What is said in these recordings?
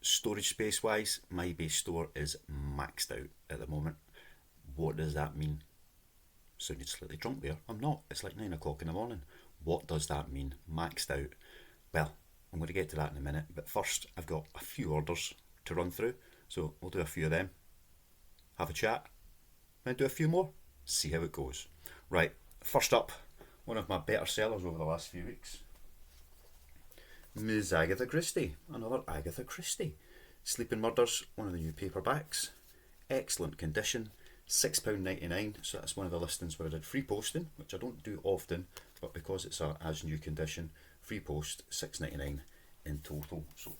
storage space wise, my base store is maxed out at the moment. What does that mean? Sounded slightly drunk there. I'm not. It's like 9 o'clock in the morning. What does that mean? Maxed out. Well, I'm going to get to that in a minute, but first I've got a few orders to run through, so we'll do a few of them, have a chat, then do a few more, see how it goes. Right, first up, one of my better sellers over the last few weeks, Ms. Agatha Christie, another Agatha Christie. Sleeping Murders, one of the new paperbacks, excellent condition, £6.99, so that's one of the listings where I did free posting, which I don't do often, but because it's a as new condition, free post, £6.99 in total, so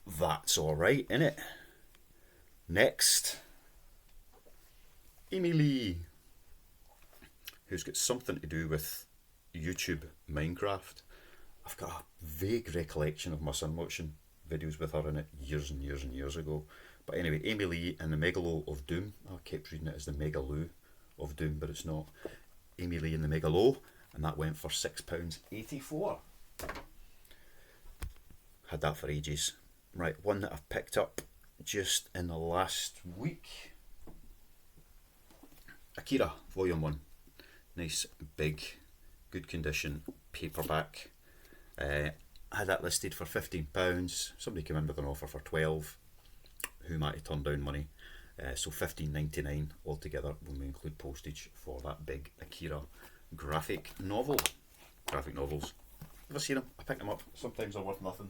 that's alright, innit? Next, Amy Lee, who's got something to do with YouTube Minecraft. I've got a vague recollection of my son watching videos with her in it years and years and years ago. But anyway, Amy Lee and the Megalo of Doom. I kept reading it as the Megaloo of Doom, but it's not. Amy Lee and the Megalo, and that went for £6.84. Had that for ages. Right, one that I've picked up just in the last week. Akira, Volume 1. Nice, big, good condition paperback. Had that listed for £15. Somebody came in with an offer for £12. Who might have turned down money? So £15.99 altogether when we include postage for that big Akira graphic novel. Graphic novels. Have I seen them? I pick them up. Sometimes they're worth nothing.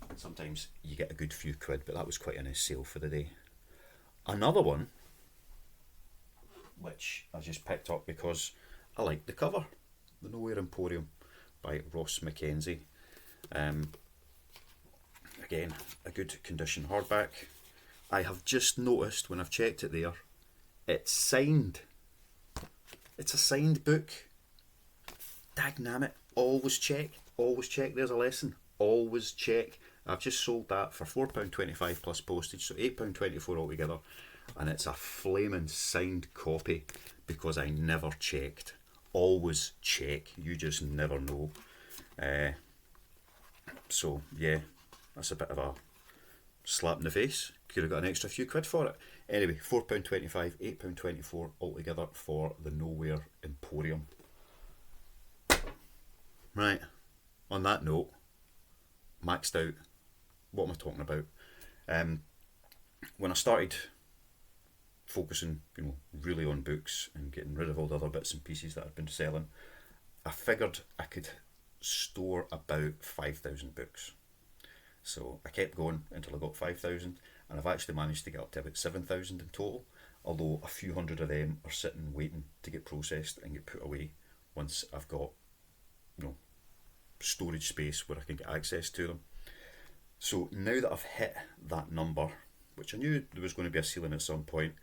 And sometimes you get a good few quid, but that was quite a nice sale for the day. Another one, which I just picked up because I like the cover. The Nowhere Emporium by Ross Mackenzie. Again, a good condition hardback. I have just noticed when I've checked it there, it's signed. It's a signed book. Dagnammit. Always check. Always check. There's a lesson. Always check. I've just sold that for £4.25 plus postage, so £8.24 altogether. And it's a flaming signed copy because I never checked. Always check. You just never know. So yeah, that's a bit of a slap in the face. Could have got an extra few quid for it. Anyway, £4.25, £8.24 altogether for the Nowhere Emporium. Right, on that note, maxed out. What am I talking about? When I started focusing, really on books and getting rid of all the other bits and pieces that I'd been selling, I figured I could store about 5,000 books. So I kept going until I got 5,000, and I've actually managed to get up to about 7,000 in total, although a few hundred of them are sitting waiting to get processed and get put away once I've got storage space where I can get access to them. So now that I've hit that number, which I knew there was going to be a ceiling at some point,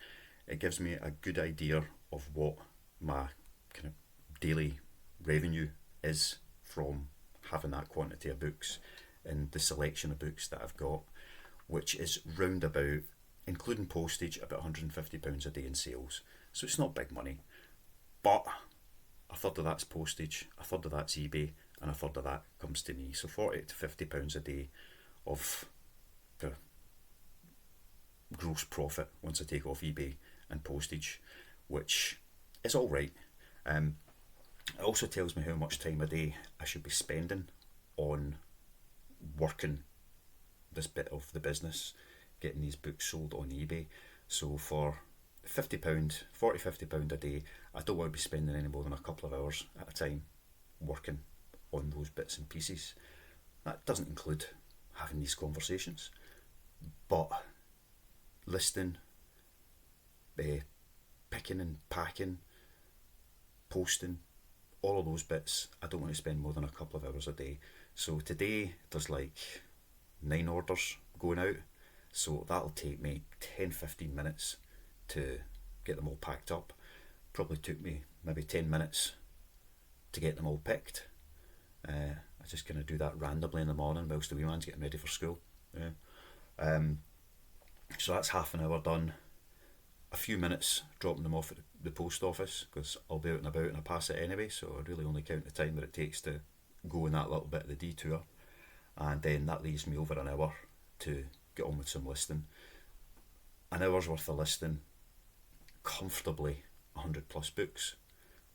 it gives me a good idea of what my kind of daily revenue is from having that quantity of books and the selection of books that I've got, which is round about, including postage, about £150 a day in sales. So it's not big money, but a third of that's postage, a third of that's eBay, and a third of that comes to me. So £40 to £50 a day of the gross profit once I take off eBay and postage, which is all right. It also tells me how much time a day I should be spending on working this bit of the business, getting these books sold on eBay. So for £50, £40-50 a day, I don't want to be spending any more than a couple of hours at a time working on those bits and pieces. That doesn't include having these conversations, but listing, picking and packing, posting, all of those bits, I don't want to spend more than a couple of hours a day. So today there's like 9 orders going out, so that'll take me 10-15 minutes to get them all packed up. Probably took me maybe 10 minutes to get them all picked. I just kind of do that randomly in the morning whilst the wee man's getting ready for school. So that's half an hour done. A few minutes dropping them off at the post office, because I'll be out and about and I pass it anyway, so I really only count the time that it takes to go in that little bit of the detour. and then that leaves me over an hour to get on with some listing. An hour's worth of listing, comfortably 100 plus books,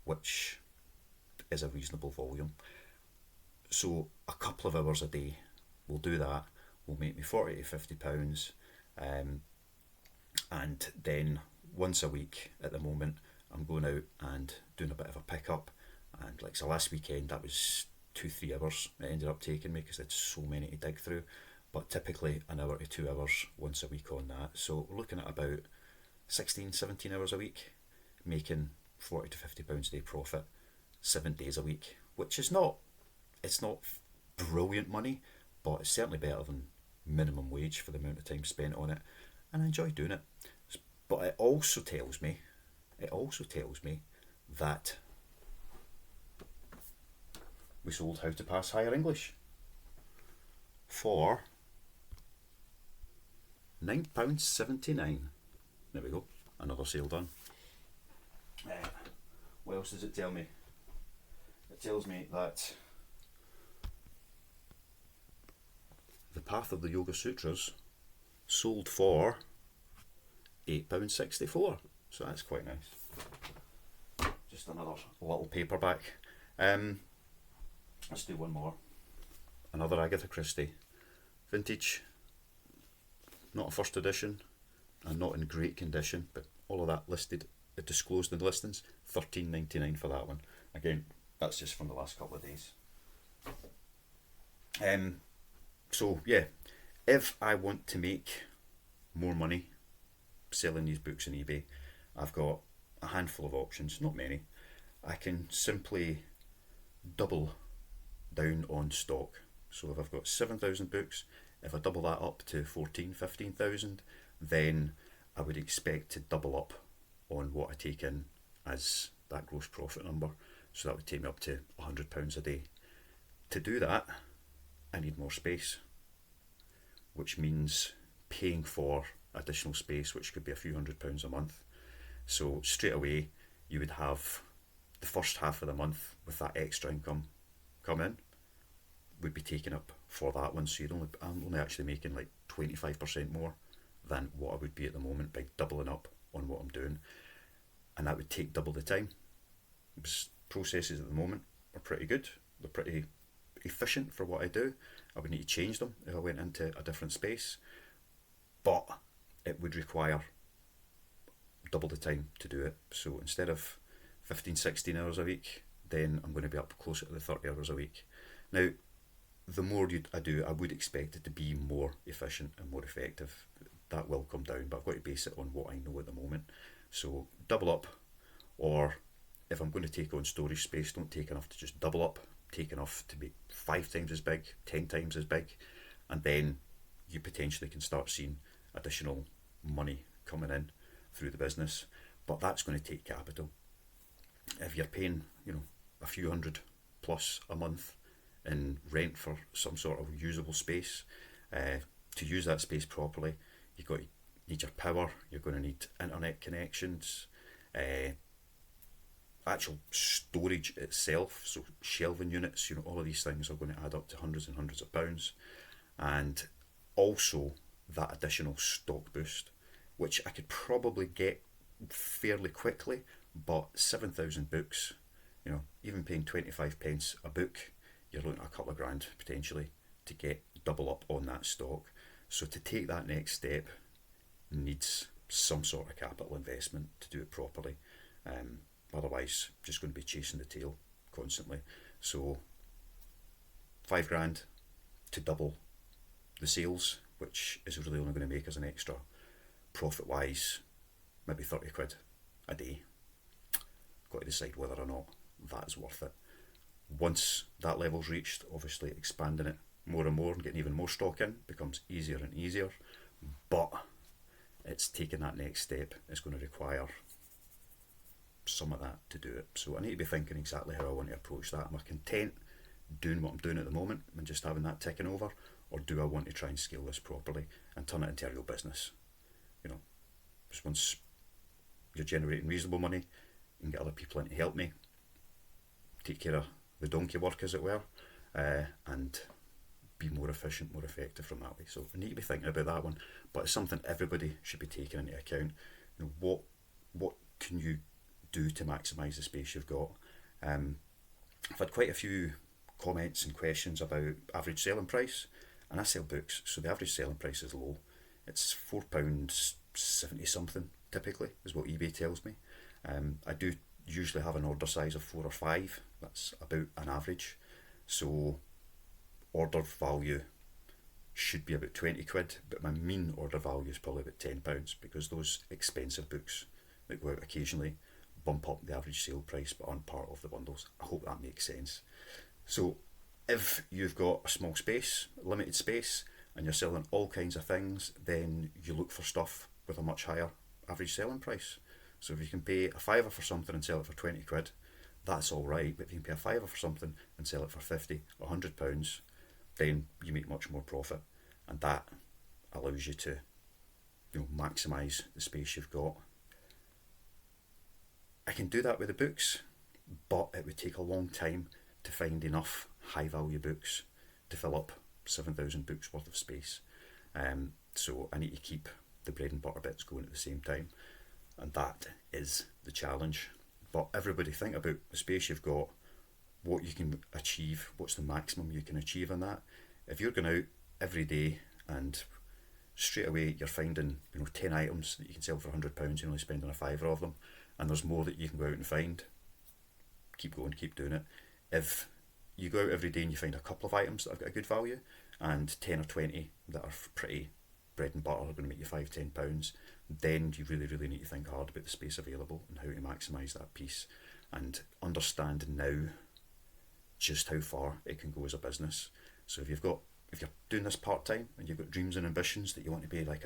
which is a reasonable volume. So a couple of hours a day will do that, will make me £40 to £50, and then once a week at the moment I'm going out and doing a bit of a pickup, and like so last weekend that was 2-3 hours it ended up taking me because there's so many to dig through, but typically an hour to 2 hours once a week on that. So we're looking at about 16-17 hours a week, making £40 to £50 a day profit 7 days a week, which is not, it's not brilliant money, but it's certainly better than minimum wage for the amount of time spent on it, and I enjoy doing it. But it also tells me that we sold How to Pass Higher English for £9.79. There we go, another sale done. What else does it tell me? It tells me that The Path of the Yoga Sutras sold for £8.64, so that's quite nice. Just another little paperback. Let's do one more. Another Agatha Christie, vintage, not a first edition, and not in great condition, but all of that listed, disclosed in the listings. £13.99 for that one. Again, that's just from the last couple of days. So yeah, if I want to make more money selling these books on eBay, I've got a handful of options, not many. I can simply double down on stock. So if I've got 7,000 books, if I double that up to 15,000, then I would expect to double up on what I take in as that gross profit number. So that would take me up to £100 a day. To do that, I need more space, which means paying for additional space, which could be a few £100s a month. So straight away, you would have the first half of the month with that extra income come in, would be taken up for that one. So I'm only actually making like 25% more than what I would be at the moment by doubling up on what I'm doing, and that would take double the time. Processes at the moment are pretty good. They're pretty efficient for what I do. I would need to change them if I went into a different space, but it would require double the time to do it. So instead of 15-16 hours a week, then I'm going to be up closer to the 30 hours a week. Now, the more I do, I would expect it to be more efficient and more effective. That will come down, but I've got to base it on what I know at the moment. So double up, or if I'm going to take on storage space, don't take enough to just double up, take enough to be 5 times as big, 10 times as big, and then you potentially can start seeing additional money coming in through the business. But that's going to take capital. If you're paying, a few hundred plus a month in rent for some sort of usable space, to use that space properly, need your power, you're going to need internet connections, actual storage itself, so shelving units, all of these things are going to add up to hundreds and hundreds of pounds. And also that additional stock boost, which I could probably get fairly quickly, but 7,000 books, even paying 25 pence a book, you're looking at a couple of grand potentially to get double up on that stock. So to take that next step needs some sort of capital investment to do it properly. Otherwise, just going to be chasing the tail constantly. So £5 to double the sales, which is really only going to make us an extra profit wise, maybe 30 quid a day. Got to decide whether or not that is worth it. Once that level's reached, obviously expanding it more and more and getting even more stock in becomes easier and easier, but it's taking that next step is going to require some of that to do it. So I need to be thinking exactly how I want to approach that. Am I content doing what I'm doing at the moment and just having that ticking over, or do I want to try and scale this properly and turn it into a real business? Just once you're generating reasonable money, you can get other people in to help me, take care of the donkey work as it were, and be more efficient, more effective from that way. So we need to be thinking about that one, but it's something everybody should be taking into account. You know, what can you do to maximise the space you've got? I've had quite a few comments and questions about average selling price, and I sell books, so the average selling price is low. It's £4.70 something typically is what eBay tells me. I do usually have an order size of 4 or 5. That's about an average. So order value should be about 20 quid, but my mean order value is probably about £10 because those expensive books that go out occasionally bump up the average sale price but aren't part of the bundles. I hope that makes sense. So if you've got a small space, limited space, and you're selling all kinds of things, then you look for stuff with a much higher average selling price. So if you can pay a fiver for something and sell it for 20 quid, that's all right. But if you can pay a fiver for something and sell it for 50 or £100, then you make much more profit, and that allows you to, you know, maximise the space you've got. I can do that with the books, but it would take a long time to find enough high value books to fill up 7,000 books worth of space. So I need to keep the bread and butter bits going at the same time, and that is the challenge. But everybody think about the space you've got, what you can achieve, what's the maximum you can achieve on that. If you're going out every day and straight away you're finding, you know, 10 items that you can sell for £100, you're only spending a fiver of them, and there's more that you can go out and find, keep going, keep doing it. If you go out every day and you find a couple of items that have got a good value, and 10 or 20 that are pretty bread and butter are going to make you £5-10, then you really, really need to think hard about the space available and how to maximise that piece, and understand now just how far it can go as a business. So if you're doing this part time and you've got dreams and ambitions that you want to be like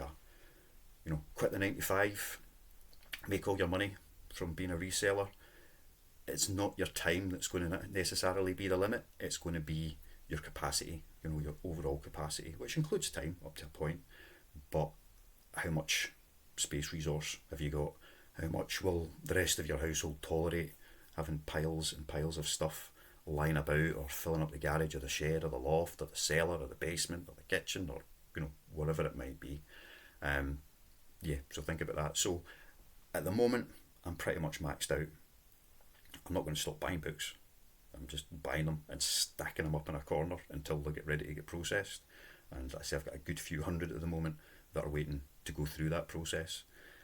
quit the 9-to-5, make all your money from being a reseller, it's not your time that's going to necessarily be the limit. It's going to be your capacity, your overall capacity, which includes time up to a point. But how much space resource have you got? How much will the rest of your household tolerate having piles and piles of stuff lying about, or filling up the garage or the shed or the loft or the cellar or the basement or the kitchen, or whatever it might be? So think about that. So at the moment, I'm pretty much maxed out. I'm not going to stop buying books. I'm just buying them and stacking them up in a corner until they get ready to get processed. And like I say, I've got a good few hundred at the moment that are waiting to go through that process.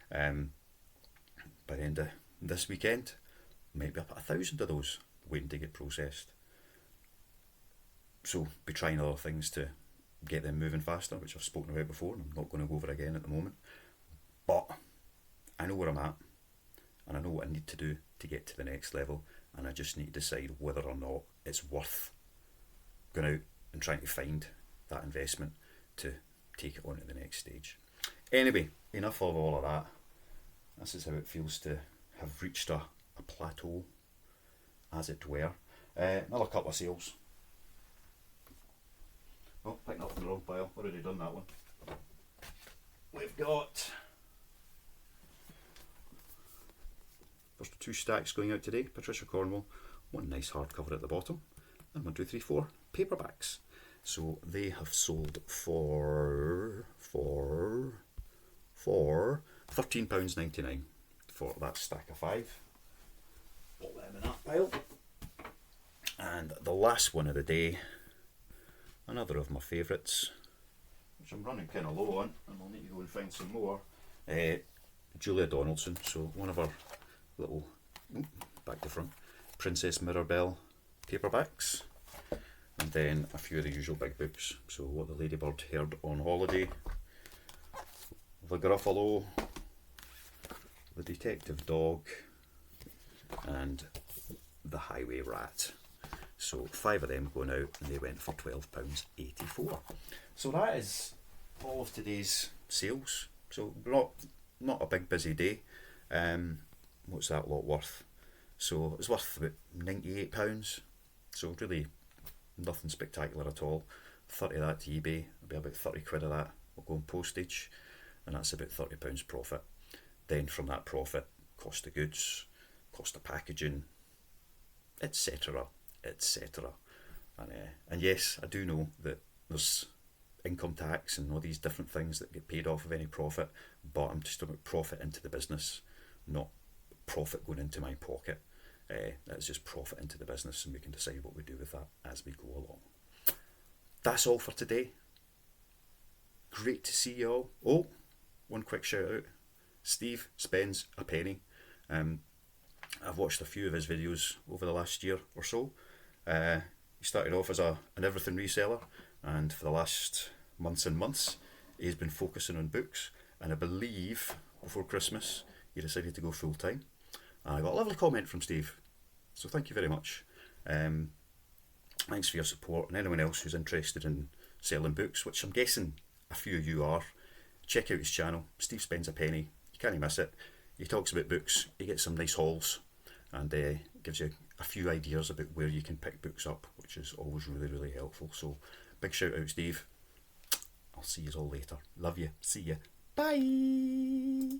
By the end of this weekend, might be up at 1,000 of those waiting to get processed. So be trying other things to get them moving faster, which I've spoken about before, and I'm not going to go over again at the moment. But I know where I'm at, and I know what I need to do to get to the next level, and I just need to decide whether or not it's worth going out and trying to find that investment to take it on to the next stage. Anyway, enough of all of that. This is how it feels to have reached a plateau, as it were. Another couple of sales. Oh, picking up the wrong pile. Already done that one. We've got first 2 stacks going out today. Patricia Cornwell, one nice hardcover at the bottom, and 1, 2, 3, 4 paperbacks. So they have sold for £13.99 for that stack of 5. Put them in that pile. And the last one of the day, another of my favourites, which I'm running kind of low on, and I'll need to go and find some more. Julia Donaldson, so one of our little, back to front, Princess Mirabelle paperbacks. And then a few of the usual big books. So What the Ladybird Heard on Holiday, The Gruffalo, The Detective Dog, and The Highway Rat. So 5 of them going out, and they went for £12.84. So that is all of today's sales. So not a big busy day. What's that lot worth? So it's worth about £98. So really nothing spectacular at all. 30 of that to eBay, it'll be about 30 quid of that will go on postage, and that's about £30 profit. Then from that profit, cost of goods, cost of packaging, etc. etc. And yes, I do know that there's income tax and all these different things that get paid off of any profit, but I'm just talking about profit into the business, not profit going into my pocket. That's just profit into the business, and we can decide what we do with that as we go along. That's all for today. Great to see you all. Oh, one quick shout out. Steve spends a penny. I've watched a few of his videos over the last year or so. He started off as an everything reseller, and for the last months and months he's been focusing on books, and I believe before Christmas he decided to go full time. And I got a lovely comment from Steve, so thank you very much. Thanks for your support, and anyone else who's interested in selling books, which I'm guessing a few of you are, check out his channel. Steve Spends a Penny. You can't miss it. He talks about books, he gets some nice hauls, and gives you a few ideas about where you can pick books up, which is always really, really helpful. So big shout out, Steve. I'll see you all later. Love you. See you. Bye.